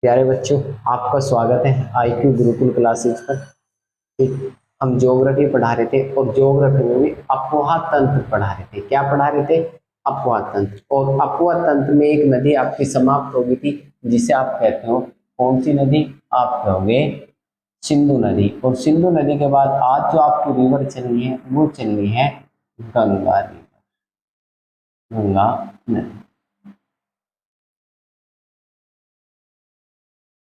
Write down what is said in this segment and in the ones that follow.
प्यारे बच्चों, आपका स्वागत है आईक्यू गुरुकुल क्लासेज पर। ठीक, हम ज्योग्राफी पढ़ा रहे थे और ज्योग्राफी में भी अपवाह तंत्र पढ़ा रहे थे। क्या पढ़ा रहे थे? अपवाह तंत्र। और अपवाह तंत्र में एक नदी आपकी समाप्त हो गई थी, जिसे आप कहते हो कौन सी नदी? आप कहोगे सिंधु नदी। और सिंधु नदी के बाद आज जो आपकी रिवर चल रही है वो चल रही है गंगा रिवर, गंगा नदी।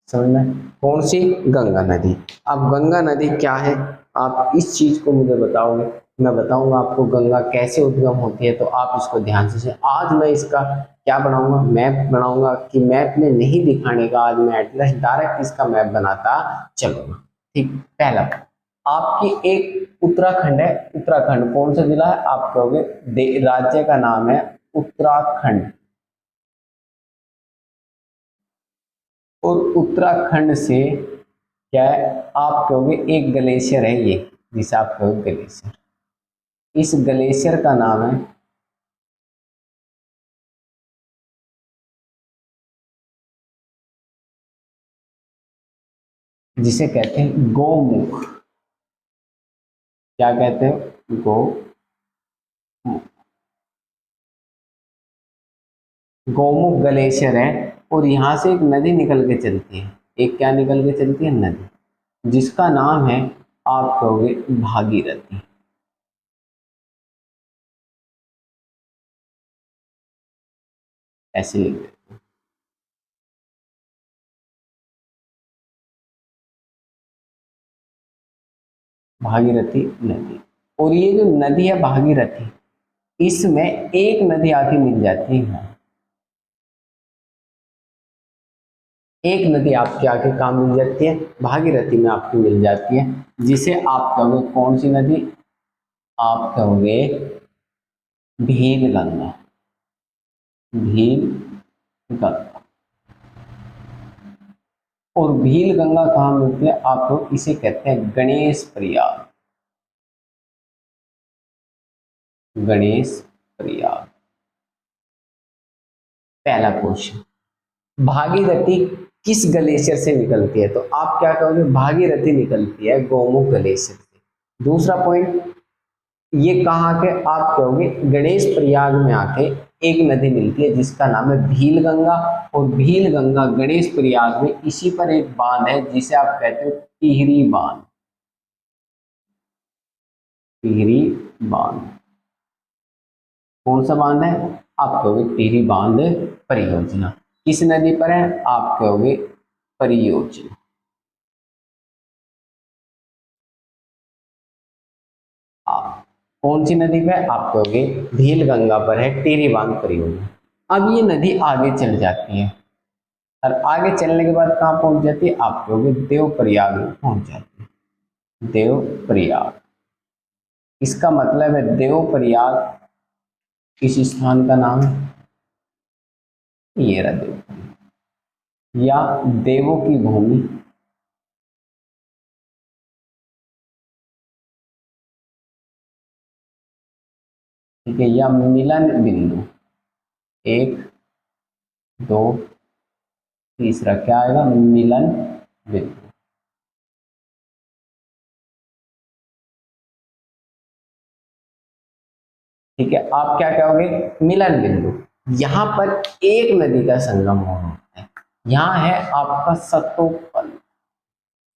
समझ में? कौन सी? गंगा नदी। अब गंगा नदी क्या है, आप इस चीज को मुझे बताओगे, मैं बताऊंगा आपको गंगा कैसे उद्गम होती है, तो आप इसको ध्यान से सुनिए। आज मैं इसका क्या बनाऊंगा? मैप बनाऊंगा। कि मैप में नहीं दिखाने का, आज मैं एटलस डायरेक्ट इसका मैप बनाता चलूंगा। ठीक, पहला आपकी एक उत्तराखंड है। उत्तराखंड कौन सा जिला है? आप कहोगे राज्य का नाम है उत्तराखंड। और उत्तराखंड से क्या है? आप कहोगे एक ग्लेशियर है ये, जिसे आप कहोगे ग्लेशियर। इस ग्लेशियर का नाम है, जिसे कहते हैं गौमुख। क्या कहते हैं? गौमुख ग्लेशियर है। और यहां से एक नदी निकल के चलती है। एक क्या निकल के चलती है? नदी, जिसका नाम है, आप कहोगे भागीरथी। ऐसे लिख देते हैं, भागीरथी नदी। और ये जो नदी है भागीरथी, इसमें एक नदी आके मिल जाती है। एक नदी आपके आके कहाँ मिल जाती है? भागीरथी में आपकी मिल जाती है, जिसे आप कहोगे कौन सी नदी? आप कहोगे भील गंगा। भील गंगा। और भील गंगा कहाँ मिलती है? आप लोग इसे कहते हैं गणेश प्रयाग। गणेश प्रयाग। पहला क्वेश्चन, भागीरथी किस ग्लेशियर से निकलती है? तो आप क्या कहोगे? भागीरथी निकलती है गौमुख ग्लेशियर से। दूसरा पॉइंट, ये कहाँ के? आप कहोगे गणेश प्रयाग में आके एक नदी मिलती है, जिसका नाम है भील गंगा। और भील गंगा गणेश प्रयाग में इसी पर एक बांध है, जिसे आप कहते हो टिहरी बांध। टिहरी बांध। कौन सा बांध है? आप कहोगे टिहरी बांध परियोजना। किस नदी पर है? आप कहोगे परियोजना। आप कौन सी नदी पे? आप कहोगे भील गंगा पर है टिहरी बांध परियोजना। अब ये नदी आगे चल जाती है, और आगे चलने के बाद कहाँ पहुंच जाती है? आप कहोगे देवप्रयाग में पहुंच जाती है। देवप्रयाग। इसका मतलब है देवप्रयाग किस स्थान का नाम है? ये रहा देवप्रयाग, या देवों की भूमि। ठीक है, या मिलन बिंदु। एक, दो, तीसरा क्या आएगा? मिलन बिंदु। ठीक है, आप क्या कहोगे? मिलन बिंदु। यहां पर एक नदी का संगम हो रहा है। यहाँ है आपका सतोपन।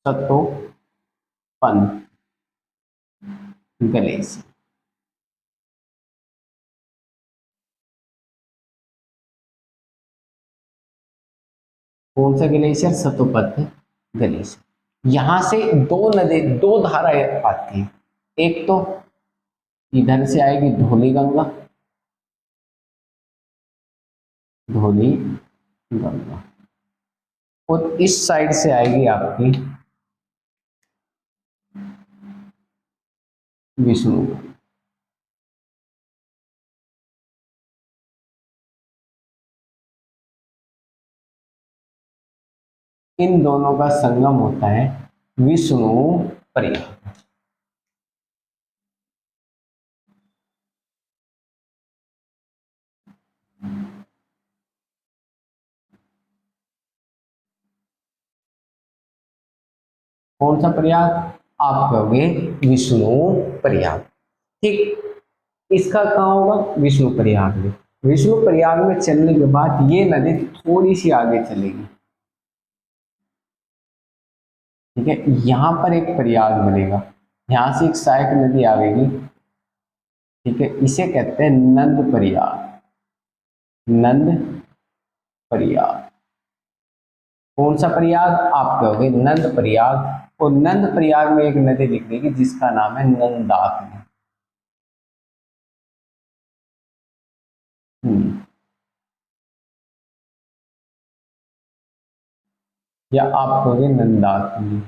सतोपन ग्लेशियर। कौन सा ग्लेशियर? सतोपत ग्लेशियर। यहां से दो नदी, दो धाराएं आती हैं। एक तो इधर से आएगी धौली गंगा। धौली गंगा। और इस साइड से आएगी आपकी विष्णु गंगा। इन दोनों का संगम होता है विष्णु प्रयाग। कौन सा प्रयाग? आप कहोगे विष्णु प्रयाग। ठीक, इसका कहाँ होगा? विष्णु प्रयाग में। विष्णु प्रयाग में चलने के बाद ये नदी थोड़ी सी आगे चलेगी, ठीक है। यहां पर एक प्रयाग बनेगा, यहां से एक सहायक नदी आएगी, ठीक है। इसे कहते हैं नंद प्रयाग। नंद प्रयाग। कौन सा प्रयाग? आप कहोगे नंद प्रयाग। और नंद प्रयाग में एक नदी निकलेगी जिसका नाम है नंदाकिनी। या आप कहोगे नंदाकिनी।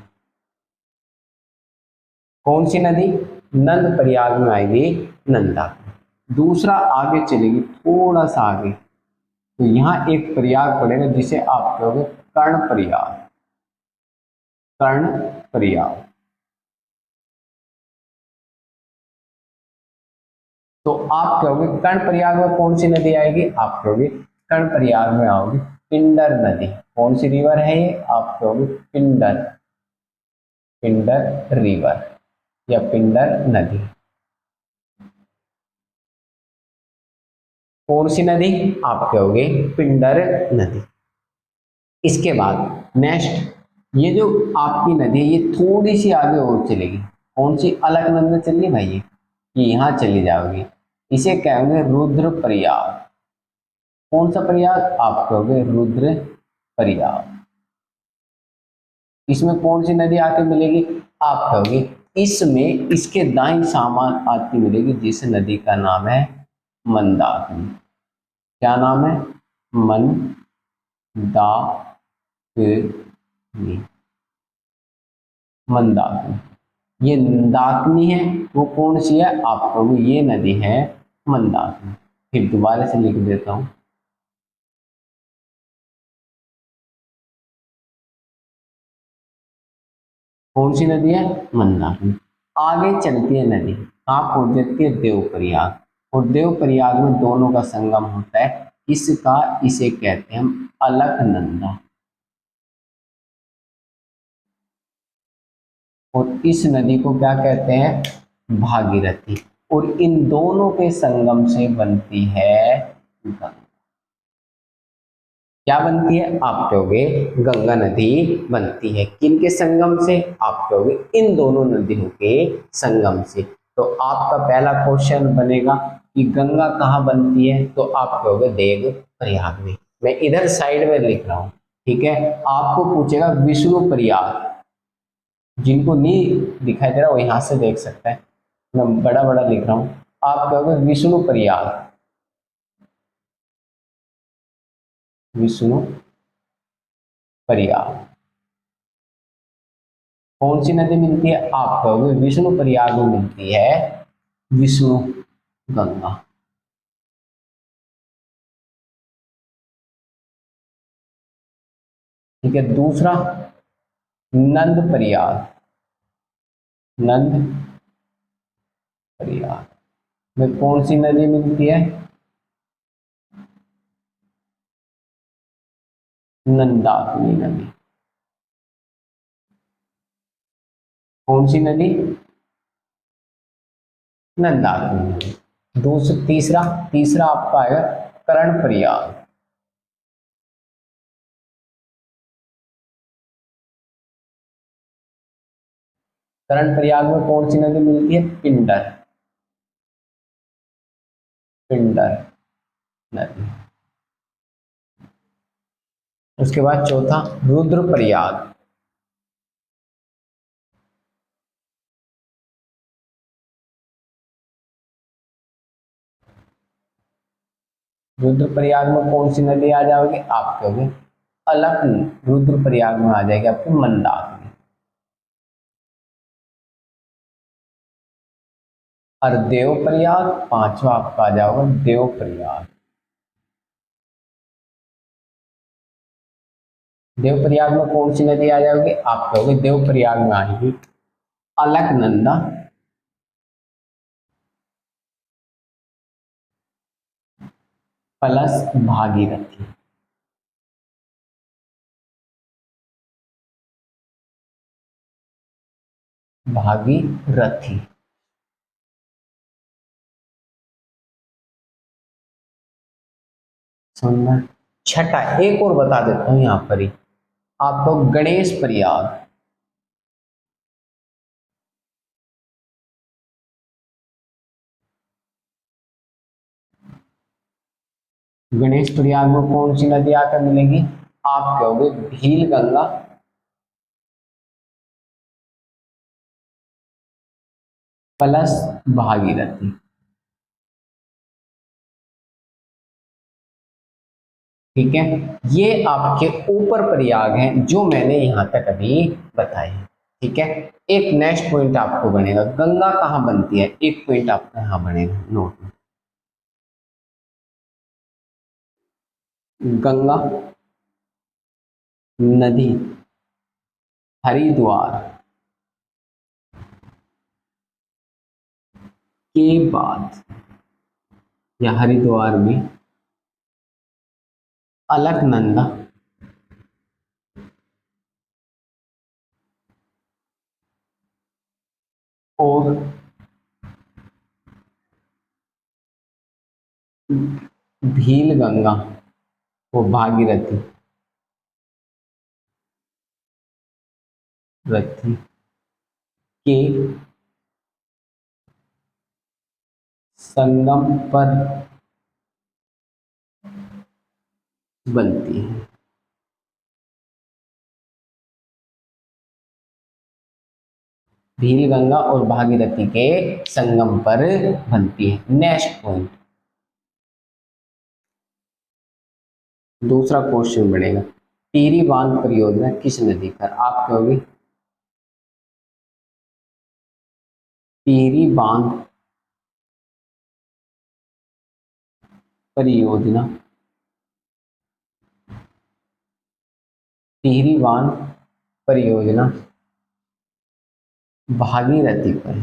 कौन सी नदी? नंद प्रयाग में आएगी नंदाकिनी। दूसरा आगे चलेगी, थोड़ा सा आगे, तो यहाँ एक प्रयाग पड़ेगा जिसे आप कहोगे कर्ण प्रयाग। कर्ण प्रयाग। तो आप कहोगे कर्ण प्रयाग में कौन सी नदी आएगी? आप कहोगे कर्ण प्रयाग में आओगे पिंडर नदी। कौन सी रिवर है ये? आप कहोगे पिंडर। पिंडर रिवर या पिंडर नदी। कौन सी नदी? आप कहोगे पिंडर नदी। इसके बाद नेक्स्ट, ये जो आपकी नदी है ये थोड़ी सी आगे और चलेगी। कौन सी? अलकनंदा चल रही भाई, ये यहाँ चली जाओगी, इसे कहेंगे रुद्र प्रयाग। कौन सा प्रयाग? आप कहोगे रुद्र प्रयाग। इसमें कौन सी नदी आके मिलेगी? आप कहोगे इसमें इसके दाईं सामान आती मिलेगी जिस नदी का नाम है मंदाकिनी। क्या नाम है? मंदाकिनी। मंदाकिनी। ये मंदाकिनी है, वो कौन सी है? आप कहोगे ये नदी है मंदाकिनी। फिर दोबारा से लिख देता हूं, कौन सी नदी है? मंदाकिनी। आगे चलती है नदी, कहाँ पहुंच जाती है? देवप्रयाग। और देवप्रयाग में दोनों का संगम होता है, इसका इसे कहते हैं हम अलकनंदा। और इस नदी को क्या कहते हैं? भागीरथी। और इन दोनों के संगम से बनती है गंगा। क्या बनती है? आप कहोगे गंगा नदी बनती है। किनके संगम से? आप कहोगे इन दोनों नदियों के संगम से। तो आपका पहला क्वेश्चन बनेगा कि गंगा कहाँ बनती है? तो आप कहोगे देव प्रयाग में। मैं इधर साइड में लिख रहा हूं, ठीक है। आपको पूछेगा विष्णु प्रयाग, जिनको नहीं दिखाई दे रहा वो यहां से देख सकता है, मैं बड़ा बड़ा लिख रहा हूं। आप कहोगे विष्णु प्रयाग। विष्णु प्रयाग। कौन सी नदी मिलती है? आप कहोगे विष्णु प्रयाग में मिलती है विष्णु गंगा। ठीक है। दूसरा नंद प्रयाग। नंद प्रयाग में कौन सी नदी मिलती है? नंदाकिनी नदी। कौन सी नदी? नंदाकिनी नदी। दूसरा तीसरा तीसरा आपका आएगा कर्ण प्रयाग। कर्ण प्रयाग में कौन सी नदी मिलती है? पिंडर। पिंडर नदी। उसके बाद चौथा रुद्रप्रयाग। रुद्रप्रयाग में कौन सी नदी आ जाओगे? आप कहोगे अलक। रुद्रप्रयाग में आ जाएगी आपकी मंदाकिनी। और देवप्रयाग पांचवा आपका आ जाओगा देवप्रयाग। देवप्रयाग में कौन सी नदी आ जाओगी? आप कहोगे देवप्रयाग में आएगी अलकनंदा प्लस भागीरथी। भागीरथी। सुंदर। छठा एक और बता देता हूं यहां पर ही आपको, गणेश प्रयाग। गणेश प्रयाग में कौन सी नदी आकर मिलेगी? आप कहोगे भील गंगा प्लस भागीरथी। ठीक है, ये आपके ऊपर प्रयाग हैं जो मैंने यहां तक अभी बताए हैं। ठीक है, एक नेक्स्ट पॉइंट आपको बनेगा, गंगा कहां बनती है, एक पॉइंट आपको यहां बनेगा नोट में। गंगा नदी हरिद्वार के बाद या हरिद्वार में अलकनंदा और भील गंगा वो भागीरथी रथी के संगम पर बनती है। भील गंगा और भागीरथी के संगम पर बनती है। नेक्स्ट पॉइंट, दूसरा क्वेश्चन बढ़ेगा, टिहरी बांध परियोजना किस नदी पर? आप कहोगे टिहरी बांध परियोजना, टिहरी बांध परियोजना भागीरथी पर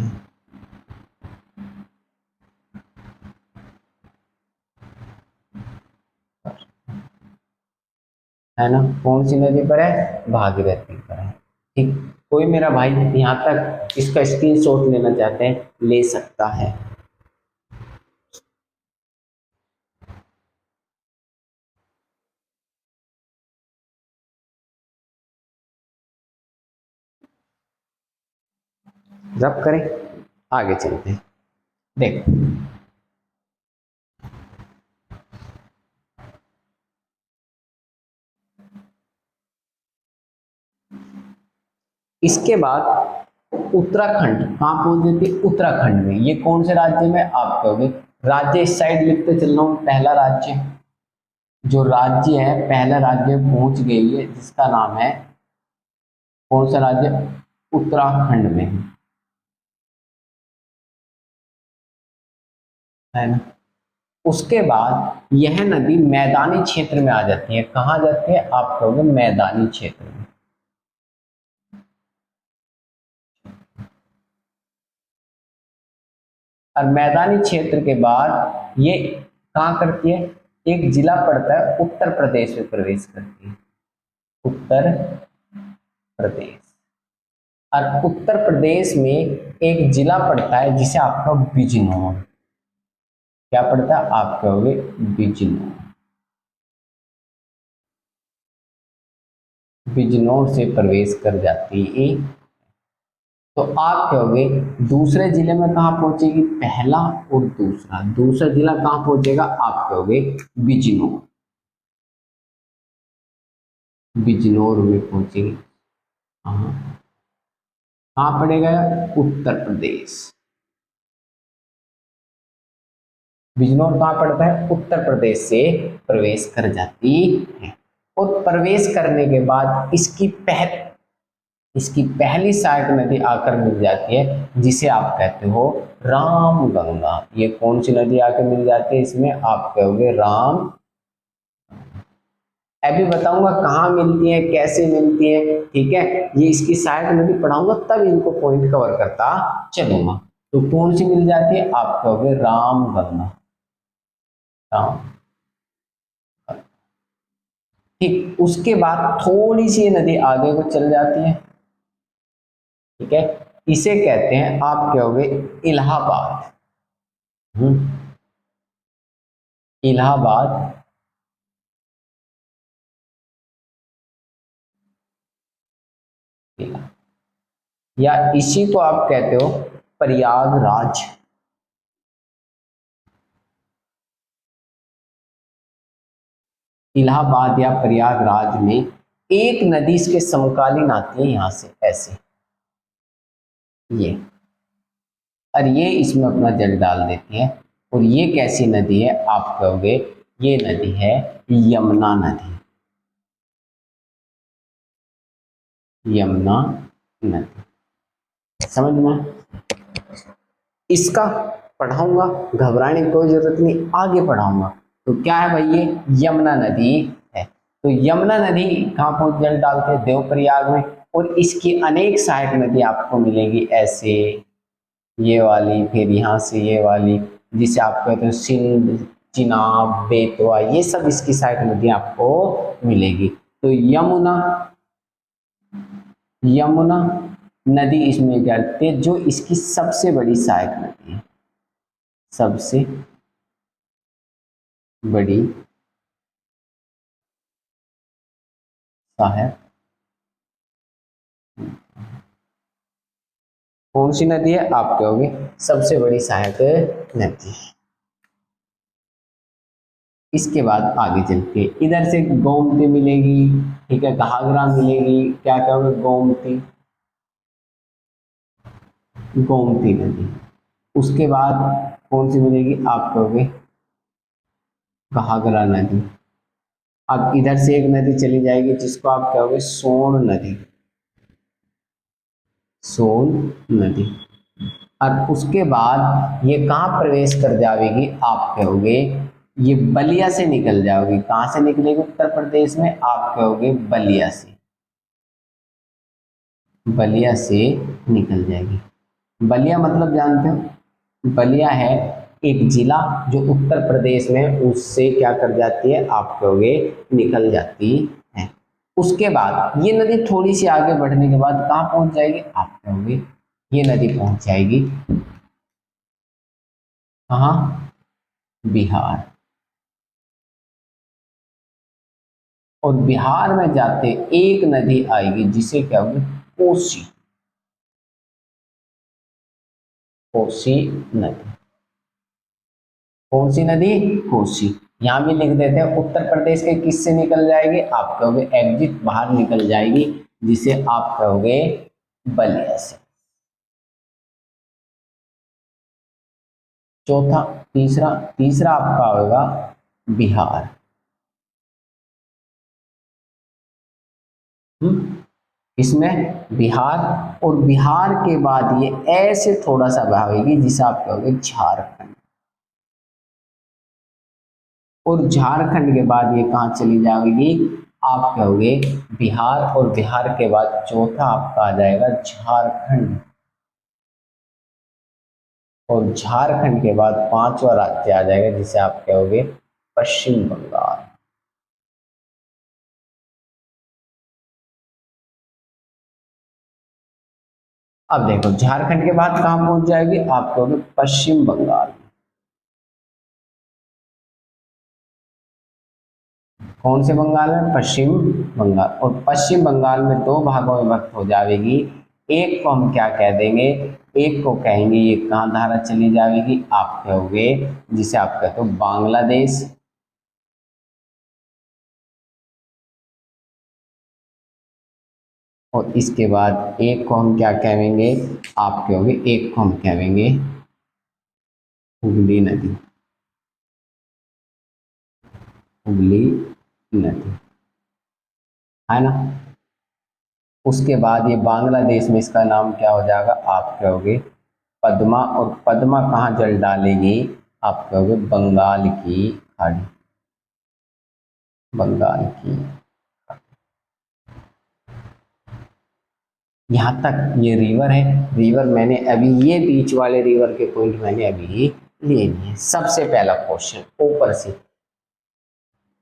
है ना? कौन सी नदी पर है? भागीरथी पर है। ठीक, कोई मेरा भाई यहां तक इसका स्क्रीनशॉट लेना चाहते हैं, ले सकता है। जब करें आगे चलते हैं। देखो इसके बाद उत्तराखंड कहां पहुंच जाती है? उत्तराखंड में। ये कौन से राज्य में? आप कहोगे राज्य इस साइड लिखते चल रहा हूं, पहला राज्य जो राज्य है, पहला राज्य पहुंच गई है जिसका नाम है, कौन सा राज्य? उत्तराखंड में है ना? उसके बाद यह नदी मैदानी क्षेत्र में आ जाती है। कहां जाती है? आप कहोगे मैदानी क्षेत्र में। और मैदानी क्षेत्र के बाद ये कहां करती है? एक जिला पड़ता है उत्तर प्रदेश में प्रवेश करती है, उत्तर प्रदेश। और उत्तर प्रदेश में एक जिला पड़ता है जिसे आपका बिजनौर, क्या पड़ता है? आप कहोगे बिजनौर। बिजनौर से प्रवेश कर जाती है। तो आप कहोगे दूसरे जिले में कहां पहुंचेगी? पहला और दूसरा, दूसरा जिला कहां पहुंचेगा? आप कहोगे बिजनौर, बिजनौर में पहुंचेगी। हाँ, कहां पड़ेगा? उत्तर प्रदेश। बिजनौर कहां पड़ता है? उत्तर प्रदेश से प्रवेश कर जाती है। और प्रवेश करने के बाद इसकी पहली सहायक नदी आकर मिल जाती है जिसे आप कहते हो रामगंगा। ये कौन सी नदी आकर मिल जाती है इसमें? आप कहोगे राम। अभी बताऊंगा कहाँ मिलती है, कैसे मिलती है। ठीक है, ये इसकी सहायक नदी पढ़ाऊंगा तब इनको पॉइंट कवर करता चलूंगा। तो कौन सी मिल जाती है? आप कहोगे रामगंगा, राम। ठीक, उसके बाद थोड़ी सी नदी आगे को चल जाती है। ठीक है, इसे कहते हैं, आप कहोगे इलाहाबाद। इलाहाबाद, या इसी को आप कहते हो प्रयागराज। इलाहाबाद या प्रयागराज में एक नदी इसके समकालीन आती है यहां से ऐसे, ये, और ये इसमें अपना जल डाल देती है। और ये कैसी नदी है, आप कहोगे ये नदी है यमुना नदी। यमुना नदी, समझ में? इसका पढ़ाऊंगा, घबराने की कोई जरूरत नहीं, आगे पढ़ाऊंगा। तो क्या है भाई, ये यमुना नदी है। तो यमुना नदी कहाँ पहुंच जल डालते हैं, देवप्रयाग में। और इसकी अनेक सहायक नदी आपको मिलेगी ऐसे, ये वाली, फिर यहाँ से ये वाली, जिसे आप कहते हो सिंध, चिनाब, बेतवा, ये सब इसकी सहायक नदी आपको मिलेगी। तो यमुना नदी इसमें जाती है, जो इसकी सबसे बड़ी सहायक नदी है, सबसे बड़ी सहायक। कौन सी नदी है, आप कहोगे सबसे बड़ी सहायक नदी। इसके बाद आगे चलते हैं, इधर से गोमती मिलेगी, ठीक है, घाघरा मिलेगी, क्या कहोगे गोमती, गोमती नदी। उसके बाद कौन सी मिलेगी, आप कहोगे घाघरा नदी। अब इधर से एक नदी चली जाएगी जिसको आप कहोगे सोन नदी, सोन नदी। और उसके बाद ये कहाँ प्रवेश कर जाएगी, आप कहोगे ये बलिया से निकल जाओगी। कहाँ से निकलेगी, उत्तर प्रदेश में, आप कहोगे बलिया से, बलिया से निकल जाएगी। बलिया मतलब जानते हो, बलिया है एक जिला जो उत्तर प्रदेश में, उससे क्या कर जाती है, आप कहोगे निकल जाती है। उसके बाद ये नदी थोड़ी सी आगे बढ़ने के बाद कहाँ पहुंच जाएगी, आप कहोगे ये नदी पहुंच जाएगी कहाँ, बिहार। और बिहार में जाते एक नदी आएगी जिसे क्या होगी, कोसी, कोसी नदी। कौन सी नदी, कोसी। यहां भी लिख देते हैं, उत्तर प्रदेश के किससे निकल जाएगी, आप कहोगे एग्जिट, बाहर निकल जाएगी, जिसे आप कहोगे बलिया से। चौथा, तीसरा आपका होगा बिहार। इसमें बिहार, और बिहार के बाद ये ऐसे थोड़ा सा बहावेगी जिसे आप कहोगे झारखंड। और झारखंड के बाद ये कहाँ चली जाएगी, आप कहोगे बिहार। और बिहार के बाद चौथा आपका आ जाएगा झारखंड। और झारखंड के बाद पांचवा राज्य आ जाएगा जिसे आप कहोगे पश्चिम बंगाल। अब देखो झारखंड के बाद कहां पहुंच जाएगी, आप कहोगे पश्चिम बंगाल। कौन से बंगाल में, पश्चिम बंगाल। और पश्चिम बंगाल में दो भागों में विभक्त हो जाएगी। एक को हम क्या कह देंगे, एक को कहेंगे ये कहां धारा चली जाएगी, आप कहोगे जिसे आप कहते हो बांग्लादेश। और इसके बाद एक को हम क्या कहेंगे, आप कहोगे एक को हम कहेंगे हुगली नदी, हुगली नदी, है ना। उसके बाद ये बांग्लादेश में इसका नाम क्या हो जाएगा, आप कहोगे पद्मा। और पद्मा कहाँ जल डालेगी, आप कहोगे बंगाल की खाड़ी, बंगाल की। यहाँ तक ये रिवर है। रिवर मैंने अभी, ये बीच वाले रिवर के पॉइंट मैंने अभी लिए नहीं है। सबसे पहला क्वेश्चन ऊपर से,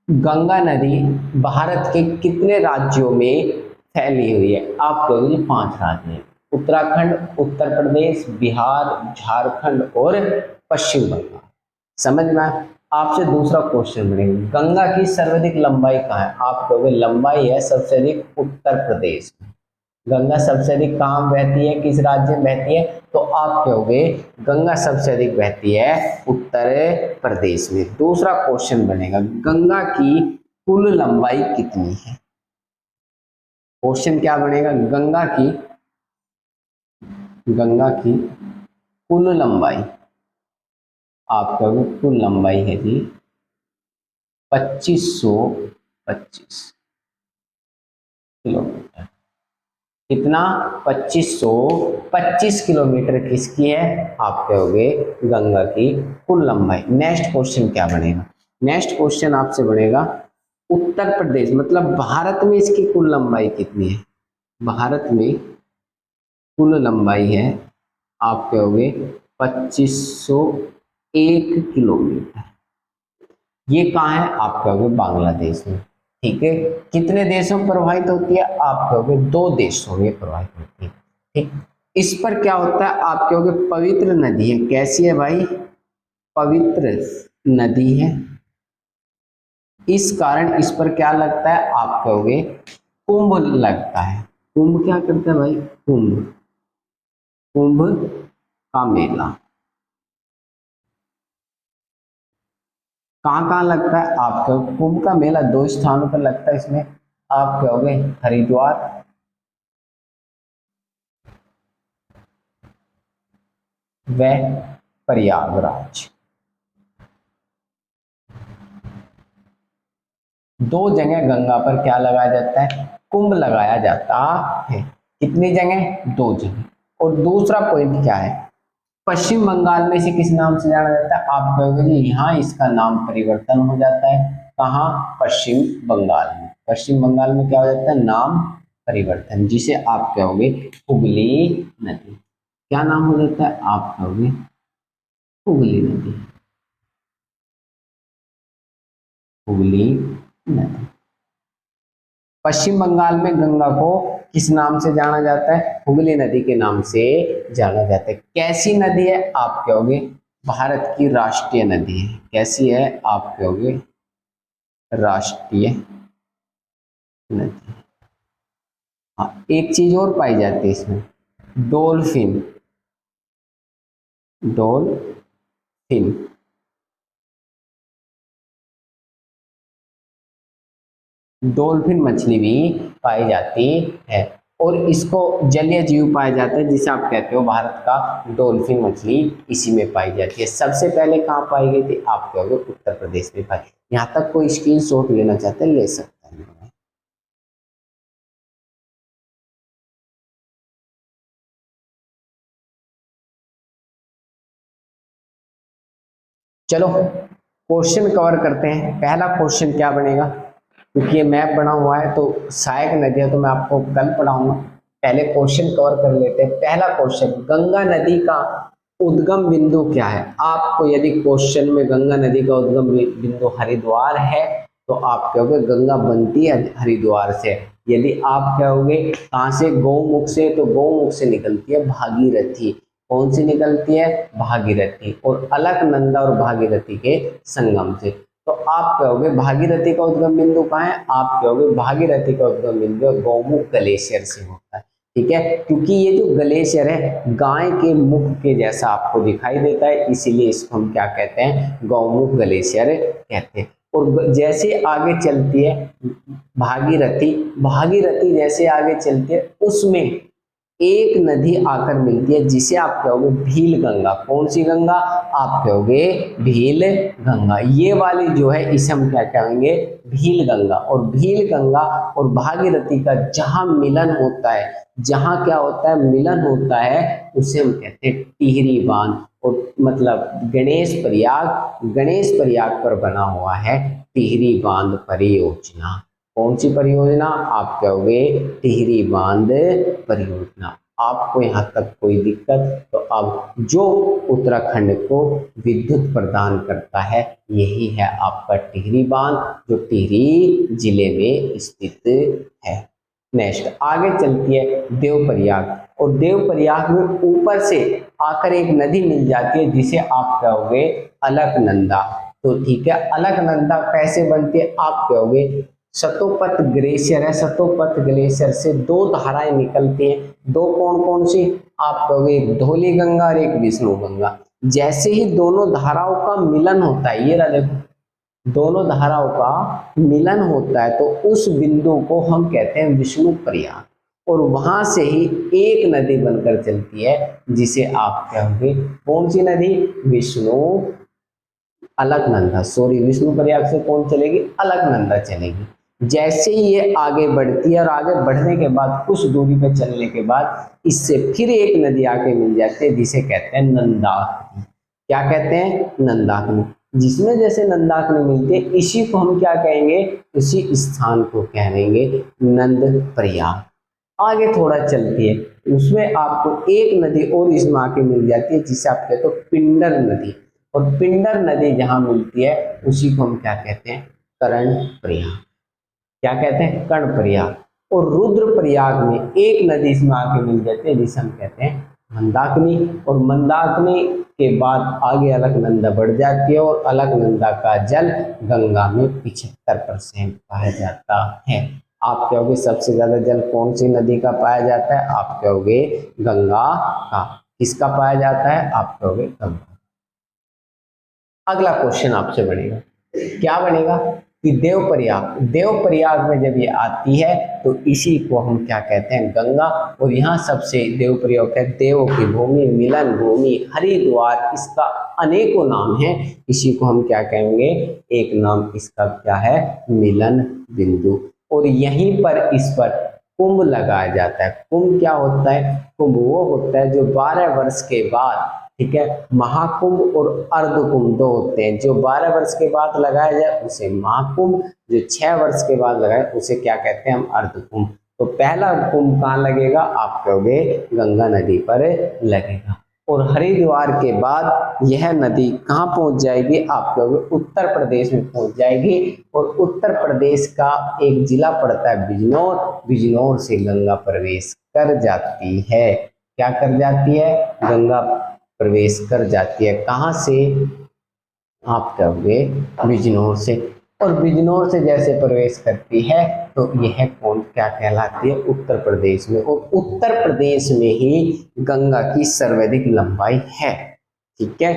गंगा नदी भारत के कितने राज्यों में फैली हुई है, आप कहोगे 5 राज्य हैं। उत्तराखंड, उत्तर प्रदेश, बिहार, झारखंड और पश्चिम बंगाल। समझ में आया? आपसे दूसरा क्वेश्चन बनेगा, गंगा की सर्वाधिक लंबाई कहाँ है? आप कहोगे लंबाई है सबसे अधिक उत्तर प्रदेश में। गंगा सबसे अधिक कहाँ बहती है, किस राज्य में बहती है? तो आप कहोगे गंगा सबसे अधिक बहती है उत्तर प्रदेश में। दूसरा क्वेश्चन बनेगा, गंगा की कुल लंबाई कितनी है? क्वेश्चन क्या बनेगा, गंगा की कुल लंबाई, आप कहोगे कुल लंबाई है जी 2525 किलोमीटर। कितना? 2525 किलोमीटर किसकी है? आप कहोगे गंगा की कुल लंबाई। नेक्स्ट क्वेश्चन क्या बनेगा? नेक्स्ट क्वेश्चन आपसे बनेगा, उत्तर प्रदेश मतलब भारत में इसकी कुल लंबाई कितनी है? भारत में कुल लंबाई है, आप कहोगे 2501 किलोमीटर। ये कहाँ है? आप कहोगे बांग्लादेश में। ठीक है, कितने देशों में प्रवाहित होती है? आप कहोगे 2 देशों में प्रवाहित होती है। ठीक, इस पर क्या होता है? आप कहोगे पवित्र नदी है। कैसी है भाई? पवित्र नदी है, इस कारण इस पर क्या लगता है? आप कहोगे कुंभ लगता है। कुंभ क्या करता है भाई? कुंभ का मेला कहाँ कहाँ लगता है? आप कहोगे कुंभ का मेला 2 स्थानों पर लगता है। इसमें आप कहोगे हरिद्वार व प्रयागराज। 2 जगह गंगा पर क्या लगाया जाता है? कुंभ लगाया जाता है। कितनी जगह? 2 जगह। और दूसरा पॉइंट क्या है? पश्चिम बंगाल में इसे किस नाम से जाना जाता है? आप कहोगे जी यहाँ इसका नाम परिवर्तन हो जाता है। कहाँ? पश्चिम बंगाल में। पश्चिम बंगाल में क्या हो जाता है? नाम परिवर्तन, जिसे आप कहोगे हुगली नदी। क्या नाम हो जाता है? आप कहोगे हुगली नदी। हुगली नदी। पश्चिम बंगाल में गंगा को किस नाम से जाना जाता है? हुगली नदी के नाम से जाना जाता है। कैसी नदी है? आप कहोगे भारत की राष्ट्रीय नदी है। कैसी है? आप कहोगे राष्ट्रीय नदी। हाँ, एक चीज और पाई जाती है इसमें, डॉल्फिन। डॉल्फिन मछली भी पाई जाती है, और इसको जलीय जीव पाया जाता है, जिसे आप कहते हो भारत का डॉल्फिन मछली इसी में पाई जाती है। सबसे पहले कहाँ पाई गई थी? आप कहोगे उत्तर प्रदेश में पाई। यहाँ तक कोई स्क्रीनशॉट लेना चाहते हैं ले सकते हैं। चलो क्वेश्चन कवर करते हैं। पहला क्वेश्चन क्या बनेगा? क्योंकि ये मैप बना हुआ है तो सहायक नदियां तो मैं आपको कल पढ़ाऊंगा, पहले क्वेश्चन कवर कर लेते हैं। पहला क्वेश्चन, गंगा नदी का उद्गम बिंदु क्या है? आपको यदि क्वेश्चन में गंगा नदी का उद्गम बिंदु हरिद्वार है तो आप कहोगे गंगा बनती है हरिद्वार से। यदि आप कहोगे कहाँ से? गौमुख से, तो गौमुख से निकलती है भागीरथी। कौन सी निकलती है? भागीरथी। और अलकनंदा और भागीरथी के संगम से। तो आप कहोगे भागीरथी का उद्गम बिंदु कहाँ है? आप कहोगे भागीरथी का उद्गम बिंदु गौमुख ग्लेशियर से होता है। ठीक है, क्योंकि ये जो ग्लेशियर है गाय के मुख के जैसा आपको दिखाई देता है, इसीलिए इसको हम क्या कहते हैं? गौमुख ग्लेशियर कहते हैं। और जैसे आगे चलती है भागीरथी जैसे आगे चलती है, उसमें एक नदी आकर मिलती है जिसे आप कहोगे भील गंगा। कौन सी गंगा? आप कहोगे भील गंगा। ये वाली जो है इसे हम क्या कहेंगे? भील गंगा। और भील गंगा और भागीरथी का जहां मिलन होता है, जहां क्या होता है? मिलन होता है, उसे हम कहते हैं टिहरी बांध। और मतलब गणेश प्रयाग पर बना हुआ है टिहरी बांध परियोजना। कौन सी परियोजना? आप कहोगे टिहरी बांध परियोजना। आपको यहाँ तक कोई दिक्कत? तो अब जो उत्तराखंड को विद्युत प्रदान करता है यही है आपका टिहरी बांध, जो टिहरी जिले में स्थित है। नेक्स्ट आगे चलती है देवप्रयाग, और देवप्रयाग में ऊपर से आकर एक नदी मिल जाती है जिसे आप कहोगे अलकनंदा। तो ठीक है, अलकनंदा कैसे बनती है आप कहोगे, सतोपत ग्लेशियर है, सतोपत ग्लेशियर से दो धाराएं निकलती हैं, दो कौन कौन सी आप कहोगे, एक धौली गंगा और एक विष्णु गंगा। जैसे ही दोनों धाराओं का मिलन होता है, ये रहा देखो, दोनों धाराओं का मिलन होता है तो उस बिंदु को हम कहते हैं विष्णु प्रयाग, और वहां से ही एक नदी बनकर चलती है जिसे आप कहोगे कौन सी नदी, विष्णु अलकनंदा, सॉरी विष्णु प्रयाग से कौन चलेगी, अलकनंदा चलेगी। जैसे ही ये आगे बढ़ती है और आगे बढ़ने के बाद कुछ दूरी पर चलने के बाद इससे फिर एक नदी आके मिल जाती है जिसे कहते हैं नंदाकिनी। क्या कहते हैं, नंदाकिनी। जिसमें जैसे नंदाकिनी मिलती है इसी को हम क्या कहेंगे, उसी स्थान को कहेंगे नंद प्रयाग। आगे थोड़ा चलती है, उसमें आपको एक नदी और इसमें आके मिल जाती है जिसे आप कहते हो पिंडर नदी, और पिंडर नदी जहां मिलती है उसी को हम क्या कहते हैं, कर्ण प्रयाग। क्या कहते हैं, कर्ण प्रयाग। और रुद्र प्रयाग में एक नदी इसमें आके मिल जाती है जिसे हम कहते हैं मंदाकिनी, और मंदाकिनी के बाद आगे अलकनंदा बढ़ जाती है और अलकनंदा का जल गंगा में 75% पाया जाता है। आप कहोगे सबसे ज्यादा जल कौन सी नदी का पाया जाता है, आप कहोगे गंगा का। किसका पाया जाता है, आप कहोगे गंगा। अगला क्वेश्चन आपसे बनेगा, क्या बनेगा कि देवप्रयाग, देवप्रयाग में जब ये आती है तो इसी को हम क्या कहते हैं, गंगा। और यहाँ सबसे देवप्रयाग है देवों की भूमि, मिलन भूमि, हरिद्वार, इसका अनेकों नाम है, इसी को हम क्या कहेंगे, एक नाम इसका क्या है, मिलन बिंदु। और यहीं पर इस पर कुंभ लगाया जाता है। कुंभ क्या होता है, कुंभ वो होता है जो 12 वर्ष के बाद, ठीक है, महाकुंभ और अर्धकुंभ दो होते हैं। जो 12 वर्ष के बाद लगाया जाए उसे महाकुंभ, जो 6 वर्ष के बाद लगाए उसे क्या कहते हैं हम, अर्धकुंभ। तो पहला कुंभ कहाँ लगेगा, आप कहोगे गंगा नदी पर लगेगा। और हरिद्वार के बाद यह नदी कहाँ पहुंच जाएगी, आप कहोगे उत्तर प्रदेश में पहुंच जाएगी। और उत्तर प्रदेश का एक जिला पड़ता है बिजनौर, बिजनौर से गंगा प्रवेश कर जाती है। क्या कर जाती है, गंगा प्रवेश कर जाती है। कहाँ से, आप कहोगे बिजनौर से। और बिजनौर से जैसे प्रवेश करती है तो यह कौन क्या कहलाती है, उत्तर प्रदेश में। और उत्तर प्रदेश में ही गंगा की सर्वाधिक लंबाई है, ठीक है,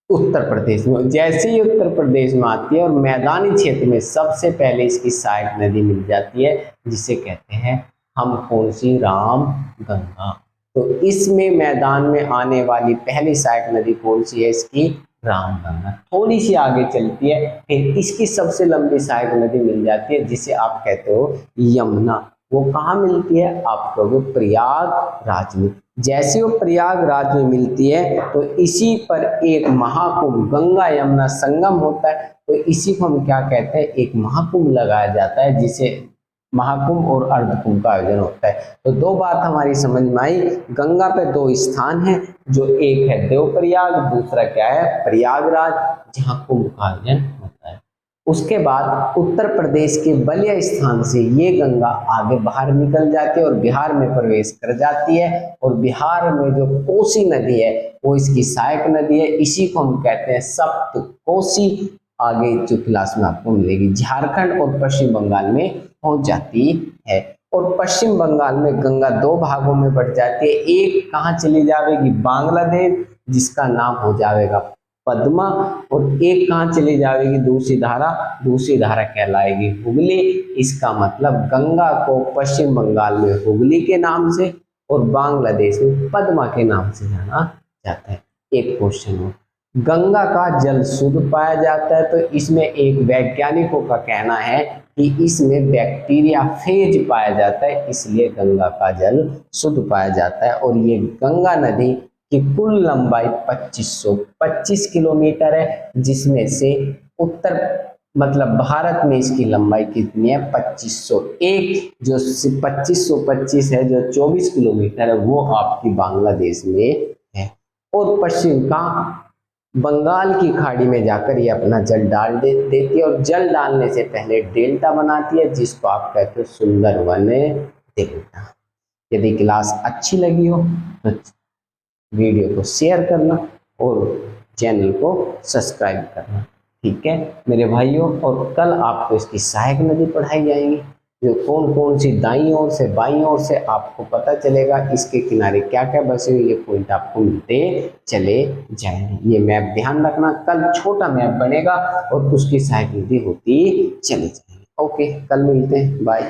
उत्तर प्रदेश में। जैसे ही उत्तर प्रदेश में आती है और मैदानी क्षेत्र में सबसे पहले इसकी सहायक नदी मिल जाती है जिसे कहते हैं हम कौन सी, राम गंगा। तो इसमें मैदान में आने वाली पहली सहायक नदी कौन सी है, इसकी रामगंगा। थोड़ी सी आगे चलती है फिर इसकी सबसे लंबी सहायक नदी मिल जाती है जिसे आप कहते हो यमुना। वो कहाँ मिलती है, आप कहोगे प्रयागराज में। जैसे वो प्रयागराज में मिलती है तो इसी पर एक महाकुंभ, गंगा यमुना संगम होता है, तो इसी को हम क्या कहते हैं, एक महाकुंभ लगाया जाता है जिसे महाकुंभ और अर्धकुंभ का आयोजन होता है। तो दो बात हमारी समझ में आई, गंगा पे दो स्थान हैं, जो एक है देवप्रयाग, दूसरा क्या है, प्रयागराज, जहां कुंभ का आयोजन होता है। उसके बाद उत्तर प्रदेश के बलिया स्थान से ये गंगा आगे बाहर निकल जाती है और बिहार में प्रवेश कर जाती है। और बिहार में जो कोसी नदी है वो इसकी सहायक नदी है, इसी को हम कहते हैं सप्त कोसी। आगे जो क्लास में आपको मिलेगी, झारखंड और पश्चिम बंगाल में पहुंच जाती है। और पश्चिम बंगाल में गंगा दो भागों में बढ़ जाती है, एक कहाँ चली जाएगी, बांग्लादेश, जिसका नाम हो जाएगा पद्मा, और एक कहाँ चली जाएगी, दूसरी धारा कहलाएगी हुगली। इसका मतलब गंगा को पश्चिम बंगाल में हुगली के नाम से और बांग्लादेश में पद्मा के नाम से जाना जाता है। एक क्वेश्चन हो, गंगा का जल शुद्ध पाया जाता है, तो इसमें एक वैज्ञानिकों का कहना है कि इसमें बैक्टीरिया फेज पाया जाता है, इसलिए गंगा का जल शुद्ध पाया जाता है। और ये गंगा नदी की कुल लंबाई 2525 किलोमीटर है, जिसमें से उत्तर मतलब भारत में इसकी लंबाई कितनी है, 2501। जो 2525 है, जो 24 किलोमीटर है, वो आपकी बांग्लादेश में है। और पश्चिम का बंगाल की खाड़ी में जाकर ये अपना जल डाल देती है और जल डालने से पहले डेल्टा बनाती है, जिसको आप कहते हो सुंदरवन डेल्टा। यदि क्लास अच्छी लगी हो तो वीडियो को शेयर करना और चैनल को सब्सक्राइब करना, ठीक है मेरे भाइयों। और कल आपको इसकी सहायक नदी पढ़ाई जाएंगी, जो कौन कौन सी दाईं ओर से बाईं ओर से आपको पता चलेगा, इसके किनारे क्या क्या बसे हुए, ये पॉइंट आपको मिलते चले जाएंगे। ये मैप ध्यान रखना, कल छोटा मैप बनेगा और उसकी सहायक नदी होती चली जाएगी। ओके, कल मिलते हैं, बाय।